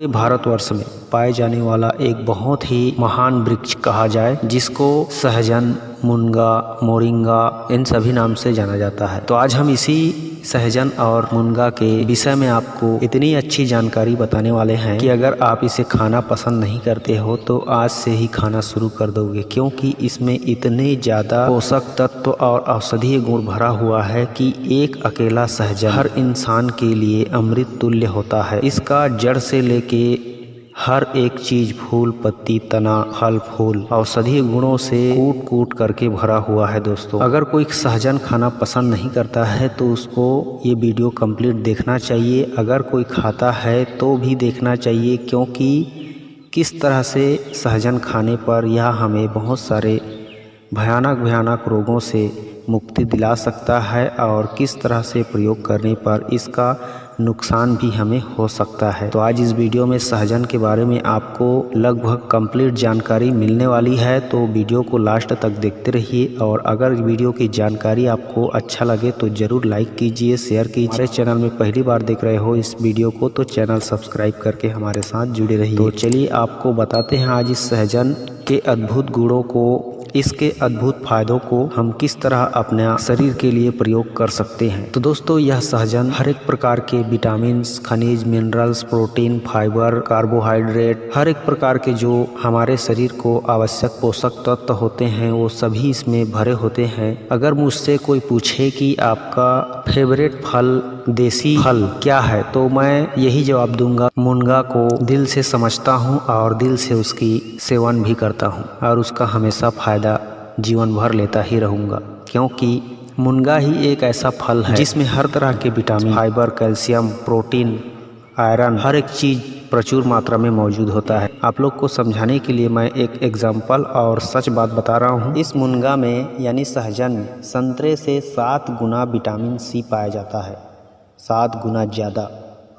भारतवर्ष में पाए जाने वाला एक बहुत ही महान वृक्ष कहा जाए, जिसको सहजन, मुनगा, मोरिंगा इन सभी नाम से जाना जाता है। तो आज हम इसी सहजन और मुनगा के विषय में आपको इतनी अच्छी जानकारी बताने वाले हैं कि अगर आप इसे खाना पसंद नहीं करते हो तो आज से ही खाना शुरू कर दोगे, क्योंकि इसमें इतने ज़्यादा पोषक तत्व और औषधीय गुण भरा हुआ है कि एक अकेला सहजन हर इंसान के लिए अमृत तुल्य होता है। इसका जड़ से लेके हर एक चीज, फूल, पत्ती, तना, फल, फूल औषधीय गुणों से कूट कूट करके भरा हुआ है। दोस्तों, अगर कोई सहजन खाना पसंद नहीं करता है तो उसको ये वीडियो कंप्लीट देखना चाहिए। अगर कोई खाता है तो भी देखना चाहिए, क्योंकि किस तरह से सहजन खाने पर यह हमें बहुत सारे भयानक रोगों से मुक्ति दिला सकता है और किस तरह से प्रयोग करने पर इसका नुकसान भी हमें हो सकता है। तो आज इस वीडियो में सहजन के बारे में आपको लगभग कंप्लीट जानकारी मिलने वाली है, तो वीडियो को लास्ट तक देखते रहिए। और अगर वीडियो की जानकारी आपको अच्छा लगे तो ज़रूर लाइक कीजिए, शेयर कीजिए। हमारे चैनल में पहली बार देख रहे हो इस वीडियो को तो चैनल सब्सक्राइब करके हमारे साथ जुड़े रहिए। तो चलिए आपको बताते हैं आज इस सहजन के अद्भुत गुणों को, इसके अद्भुत फायदों को हम किस तरह अपने शरीर के लिए प्रयोग कर सकते हैं। तो दोस्तों, यह सहजन हर एक प्रकार के विटामिन्स, खनिज, मिनरल्स, प्रोटीन, फाइबर, कार्बोहाइड्रेट, हर एक प्रकार के जो हमारे शरीर को आवश्यक पोषक तत्व होते हैं वो सभी इसमें भरे होते हैं। अगर मुझसे कोई पूछे कि आपका फेवरेट फल, देसी फल क्या है, तो मैं यही जवाब दूंगा, मुनगा को दिल से समझता हूँ और दिल से उसकी सेवन भी करता हूँ और उसका हमेशा फायदा जीवन भर लेता ही रहूँगा, क्योंकि मुनगा ही एक ऐसा फल है जिसमें हर तरह के vitamin, fibre, calcium, protein, iron, हर एक चीज़ प्रचुर मात्रा में मौजूद होता है। आप लोग को समझाने के लिए मैं एक एग्जाम्पल और सच बात बता रहा हूँ। इस मुनगा में यानी सहजन में संतरे से 7 गुना विटामिन सी पाया जाता है, 7 गुना ज़्यादा,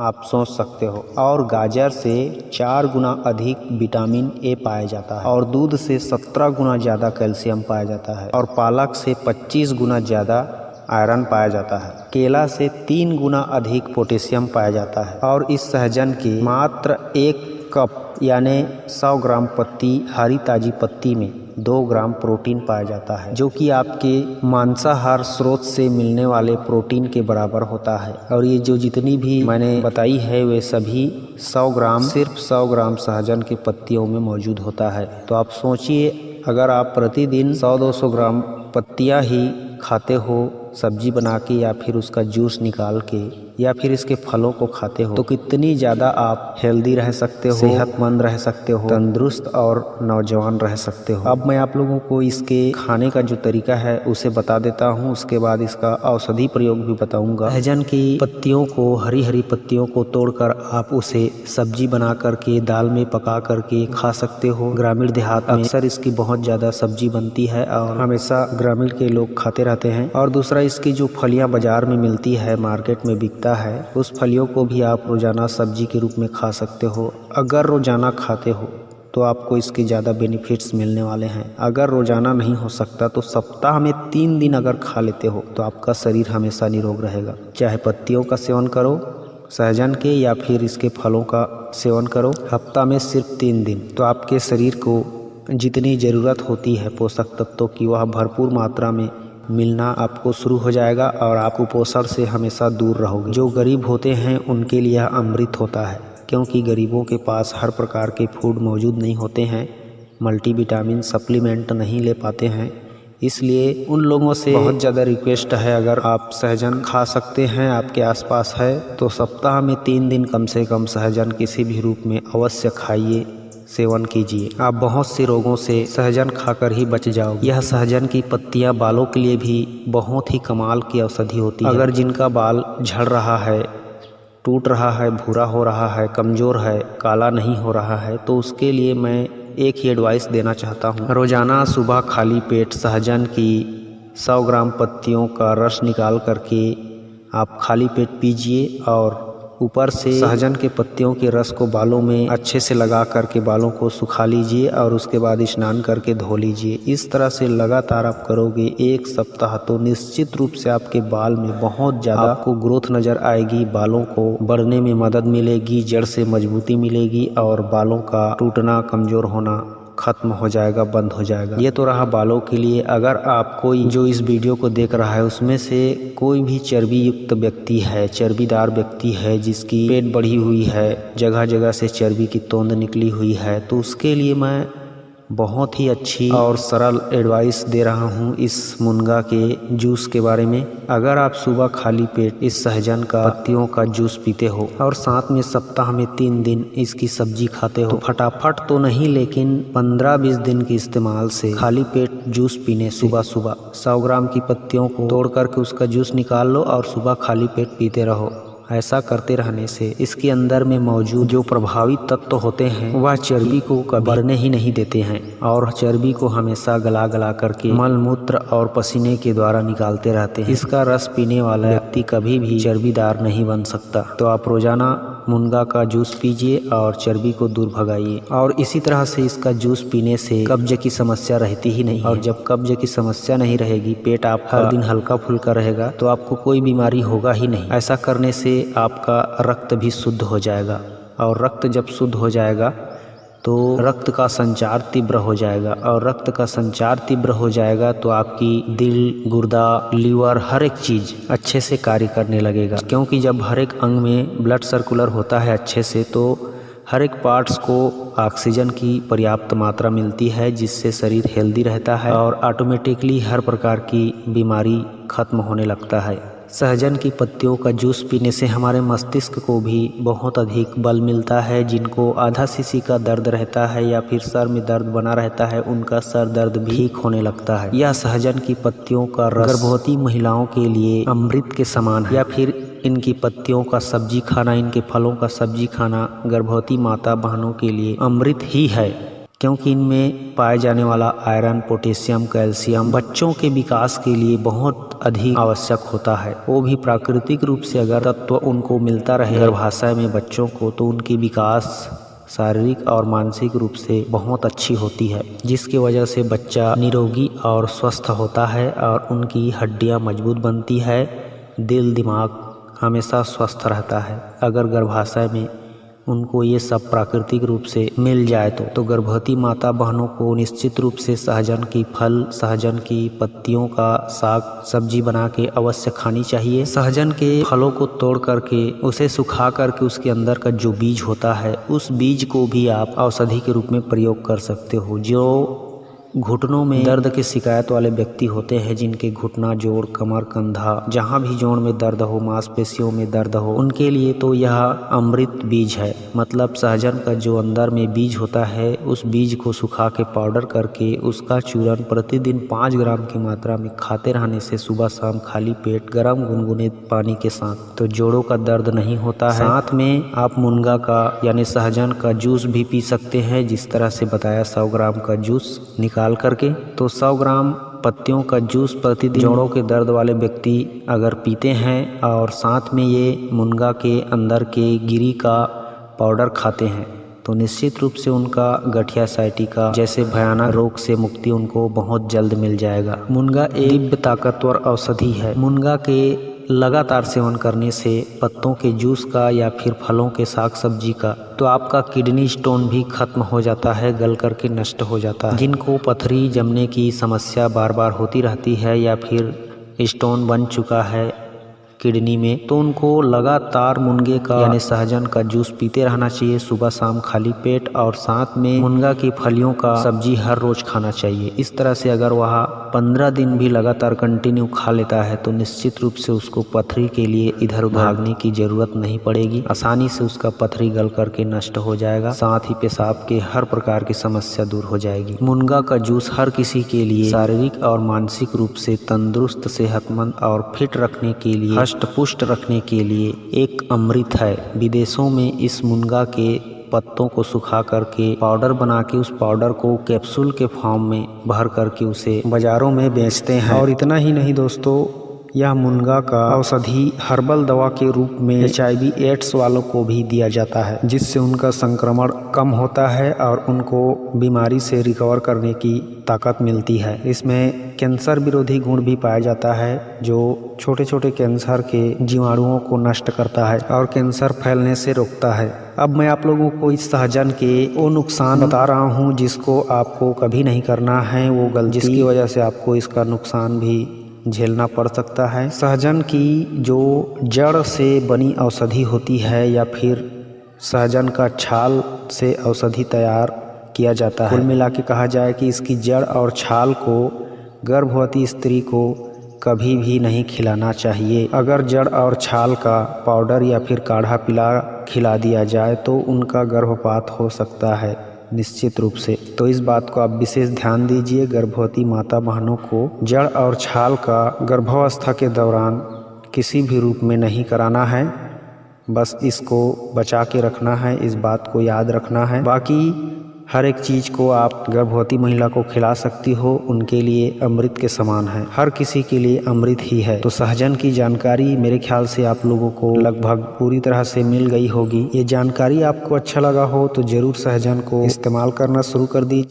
आप सोच सकते हो। और गाजर से 4 गुना अधिक विटामिन ए पाया जाता है और दूध से 17 गुना ज़्यादा कैल्शियम पाया जाता है और पालक से 25 गुना ज़्यादा आयरन पाया जाता है। केला से 3 गुना अधिक पोटेशियम पाया जाता है और इस सहजन की मात्र 1 कप यानी 100 ग्राम पत्ती, हरी ताजी पत्ती में 2 ग्राम प्रोटीन पाया जाता है, जो कि आपके मांसाहार स्रोत से मिलने वाले प्रोटीन के बराबर होता है। और ये जो जितनी भी मैंने बताई है वे सभी 100 ग्राम, सिर्फ 100 ग्राम सहजन की पत्तियों में मौजूद होता है। तो आप सोचिए, अगर आप प्रतिदिन 100-200 ग्राम पत्तियां ही खाते हो सब्जी बना के, या फिर उसका जूस निकाल के, या फिर इसके फलों को खाते हो, तो कितनी ज़्यादा आप हेल्दी रह सकते हो, सेहतमंद रह सकते हो, तंदुरुस्त और नौजवान रह सकते हो। अब मैं आप लोगों को इसके खाने का जो तरीका है उसे बता देता हूँ, उसके बाद इसका औषधि प्रयोग भी बताऊंगा। सहजन की पत्तियों को, हरी हरी पत्तियों को तोड़कर आप उसे सब्जी बना करके, दाल में पका करके खा सकते हो। ग्रामीण देहात में अक्सर इसकी बहुत ज़्यादा सब्जी बनती है और हमेशा ग्रामीण के लोग खाते रहते हैं। और दूसरा, इसकी जो फलियां बाजार में मिलती है, मार्केट में बिकता है, उस फलियों को भी आप रोजाना सब्जी के रूप में खा सकते हो। अगर रोजाना खाते हो तो आपको इसके ज़्यादा बेनिफिट्स मिलने वाले हैं। अगर रोजाना नहीं हो सकता तो सप्ताह में 3 दिन अगर खा लेते हो तो आपका शरीर हमेशा निरोग रहेगा। चाहे पत्तियों का सेवन करो सहजन के, या फिर इसके फलों का सेवन करो, हफ्ता में सिर्फ 3 दिन, तो आपके शरीर को जितनी ज़रूरत होती है पोषक तत्वों की, वह भरपूर मात्रा में मिलना आपको शुरू हो जाएगा और आप कुपोषण से हमेशा दूर रहोगे। जो गरीब होते हैं उनके लिए अमृत होता है, क्योंकि गरीबों के पास हर प्रकार के फूड मौजूद नहीं होते हैं, मल्टीविटामिन सप्लीमेंट नहीं ले पाते हैं। इसलिए उन लोगों से बहुत ज़्यादा रिक्वेस्ट है, अगर आप सहजन खा सकते हैं, आपके आसपास है, तो सप्ताह में 3 दिन कम से कम सहजन किसी भी रूप में अवश्य खाइए, सेवन कीजिए। आप बहुत से रोगों से सहजन खाकर ही बच जाओगे। यह सहजन की पत्तियां बालों के लिए भी बहुत ही कमाल की औषधि होती है। अगर जिनका बाल झड़ रहा है, टूट रहा है, भूरा हो रहा है, कमज़ोर है, काला नहीं हो रहा है, तो उसके लिए मैं एक ही एडवाइस देना चाहता हूँ। रोज़ाना सुबह खाली पेट सहजन की 100 ग्राम पत्तियों का रस निकाल करके आप खाली पेट पीजिए और ऊपर से सहजन के पत्तियों के रस को बालों में अच्छे से लगा करके बालों को सुखा लीजिए और उसके बाद स्नान करके धो लीजिए। इस तरह से लगातार आप करोगे 1 सप्ताह तो निश्चित रूप से आपके बाल में बहुत ज़्यादा आपको ग्रोथ नज़र आएगी। बालों को बढ़ने में मदद मिलेगी, जड़ से मजबूती मिलेगी और बालों का टूटना, कमज़ोर होना खत्म हो जाएगा, बंद हो जाएगा। ये तो रहा बालों के लिए। अगर आप कोई जो इस वीडियो को देख रहा है उसमें से कोई भी चर्बी युक्त व्यक्ति है, चर्बीदार व्यक्ति है, जिसकी पेट बढ़ी हुई है, जगह जगह से चर्बी की तोंद निकली हुई है, तो उसके लिए मैं बहुत ही अच्छी और सरल एडवाइस दे रहा हूँ इस मुनगा के जूस के बारे में। अगर आप सुबह खाली पेट इस सहजन का पत्तियों का जूस पीते हो और साथ में सप्ताह में 3 दिन इसकी सब्जी खाते हो, तो फटाफट तो नहीं लेकिन 15-20 दिन के इस्तेमाल से खाली पेट जूस पीने सुबह सुबह 100 ग्राम की पत्तियों को तोड़ करके उसका जूस निकाल लो और सुबह खाली पेट पीते रहो। ऐसा करते रहने से इसके अंदर में मौजूद जो प्रभावित तत्व होते हैं वह चर्बी को बढ़ने ही नहीं देते हैं और चर्बी को हमेशा गला गला करके मल मूत्र और पसीने के द्वारा निकालते रहते हैं। इसका रस पीने वाला व्यक्ति कभी भी चर्बीदार नहीं बन सकता। तो आप रोजाना मुनगा का जूस पीजिए और चर्बी को दूर भगाइए। और इसी तरह से इसका जूस पीने से कब्ज की समस्या रहती ही नहीं, और जब कब्ज की समस्या नहीं रहेगी, पेट आपका हर दिन हल्का फुल्का रहेगा, तो आपको कोई बीमारी होगा ही नहीं। ऐसा करने से आपका रक्त भी शुद्ध हो जाएगा और रक्त जब शुद्ध हो जाएगा तो रक्त का संचार तीव्र हो जाएगा और रक्त का संचार तीव्र हो जाएगा तो आपकी दिल, गुर्दा, लीवर हर एक चीज़ अच्छे से कार्य करने लगेगा। क्योंकि जब हर एक अंग में ब्लड सर्कुलर होता है अच्छे से तो हर एक पार्ट्स को ऑक्सीजन की पर्याप्त मात्रा मिलती है, जिससे शरीर हेल्दी रहता है और ऑटोमेटिकली हर प्रकार की बीमारी खत्म होने लगता है। सहजन की पत्तियों का जूस पीने से हमारे मस्तिष्क को भी बहुत अधिक बल मिलता है। जिनको आधा सीसी का दर्द रहता है या फिर सर में दर्द बना रहता है, उनका सर दर्द भी ठीक होने लगता है। यह सहजन की पत्तियों का रस गर्भवती महिलाओं के लिए अमृत के समान है, या फिर इनकी पत्तियों का सब्जी खाना, इनके फलों का सब्जी खाना गर्भवती माता बहनों के लिए अमृत ही है। क्योंकि इनमें पाए जाने वाला आयरन, पोटेशियम, कैल्शियम बच्चों के विकास के लिए बहुत अधिक आवश्यक होता है। वो भी प्राकृतिक रूप से अगर तत्व उनको मिलता रहे गर्भाशय में बच्चों को, तो उनकी विकास शारीरिक और मानसिक रूप से बहुत अच्छी होती है, जिसकी वजह से बच्चा निरोगी और स्वस्थ होता है और उनकी हड्डियां मजबूत बनती है, दिल दिमाग हमेशा स्वस्थ रहता है। अगर गर्भाशय में उनको ये सब प्राकृतिक रूप से मिल जाए तो गर्भवती माता बहनों को निश्चित रूप से सहजन की फल, सहजन की पत्तियों का साग सब्जी बना के अवश्य खानी चाहिए। सहजन के फलों को तोड़ करके उसे सुखा करके उसके अंदर का जो बीज होता है, उस बीज को भी आप औषधि के रूप में प्रयोग कर सकते हो। जो घुटनों में दर्द की शिकायत वाले व्यक्ति होते हैं, जिनके घुटना, जोड़, कमर, कंधा, जहाँ भी जोड़ में दर्द हो, मांसपेशियों में दर्द हो, उनके लिए तो यह अमृत बीज है। मतलब सहजन का जो अंदर में बीज होता है, उस बीज को सुखा के पाउडर करके उसका चूर्ण प्रतिदिन 5 ग्राम की मात्रा में खाते रहने से सुबह शाम खाली पेट गर्म गुनगुने पानी के साथ तो जोड़ों का दर्द नहीं होता है। साथ में आप मुनगा का यानी सहजन का जूस भी पी सकते हैं, जिस तरह से बताया 100 ग्राम का जूस निकाल करके। तो 100 ग्राम पत्तियों का जूस प्रतिदिन जोड़ों के दर्द वाले व्यक्ति अगर पीते हैं और साथ में ये मुनगा के अंदर के गिरी का पाउडर खाते हैं, तो निश्चित रूप से उनका गठिया साइटिका जैसे भयानक रोग से मुक्ति उनको बहुत जल्द मिल जाएगा। मुनगा एक दिव्य ताकतवर औषधि है। मुनगा के लगातार सेवन करने से पत्तों के जूस का या फिर फलों के साग सब्जी का, तो आपका किडनी स्टोन भी खत्म हो जाता है, गल करके नष्ट हो जाता है। जिनको पथरी जमने की समस्या बार बार होती रहती है या फिर स्टोन बन चुका है किडनी में, तो उनको लगातार मुनगे का यानी सहजन का जूस पीते रहना चाहिए सुबह शाम खाली पेट, और साथ में मुनगा की फलियों का सब्जी हर रोज खाना चाहिए। इस तरह से अगर वह 15 दिन भी लगातार कंटिन्यू खा लेता है तो निश्चित रूप से उसको पथरी के लिए इधर उधर भागने की जरूरत नहीं पड़ेगी। आसानी से उसका पथरी गल करके नष्ट हो जाएगा, साथ ही पेशाब के हर प्रकार की समस्या दूर हो जाएगी। मुनगा का जूस हर किसी के लिए शारीरिक और मानसिक रूप से तंदुरुस्त, सेहतमंद और फिट रखने के लिए, हष्ट पुष्ट रखने के लिए एक अमृत है। विदेशों में इस मुनगा के पत्तों को सुखा करके पाउडर बना के उस पाउडर को कैप्सूल के फॉर्म में भर करके उसे बाजारों में बेचते हैं। और इतना ही नहीं दोस्तों, यह मुनगा का औषधि हर्बल दवा के रूप में HIV एड्स वालों को भी दिया जाता है, जिससे उनका संक्रमण कम होता है और उनको बीमारी से रिकवर करने की ताकत मिलती है। इसमें कैंसर विरोधी गुण भी पाया जाता है, जो छोटे छोटे कैंसर के जीवाणुओं को नष्ट करता है और कैंसर फैलने से रोकता है। अब मैं आप लोगों को इस सहजन के वो नुकसान बता रहा हूँ जिसको आपको कभी नहीं करना है, वो गलती जिसकी वजह से आपको इसका नुकसान भी झेलना पड़ सकता है। सहजन की जो जड़ से बनी औषधि होती है या फिर सहजन का छाल से औषधि तैयार किया जाता है। कुल मिला के कहा जाए कि इसकी जड़ और छाल को गर्भवती स्त्री को कभी भी नहीं खिलाना चाहिए। अगर जड़ और छाल का पाउडर या फिर काढ़ा खिला दिया जाए तो उनका गर्भपात हो सकता है निश्चित रूप से। तो इस बात को आप विशेष ध्यान दीजिए। गर्भवती माता बहनों को जड़ और छाल का गर्भावस्था के दौरान किसी भी रूप में नहीं कराना है। बस इसको बचा के रखना है, इस बात को याद रखना है। बाकी हर एक चीज़ को आप गर्भवती महिला को खिला सकती हो, उनके लिए अमृत के समान है, हर किसी के लिए अमृत ही है। तो सहजन की जानकारी मेरे ख्याल से आप लोगों को लगभग पूरी तरह से मिल गई होगी। ये जानकारी आपको अच्छा लगा हो तो ज़रूर सहजन को इस्तेमाल करना शुरू कर दीजिए।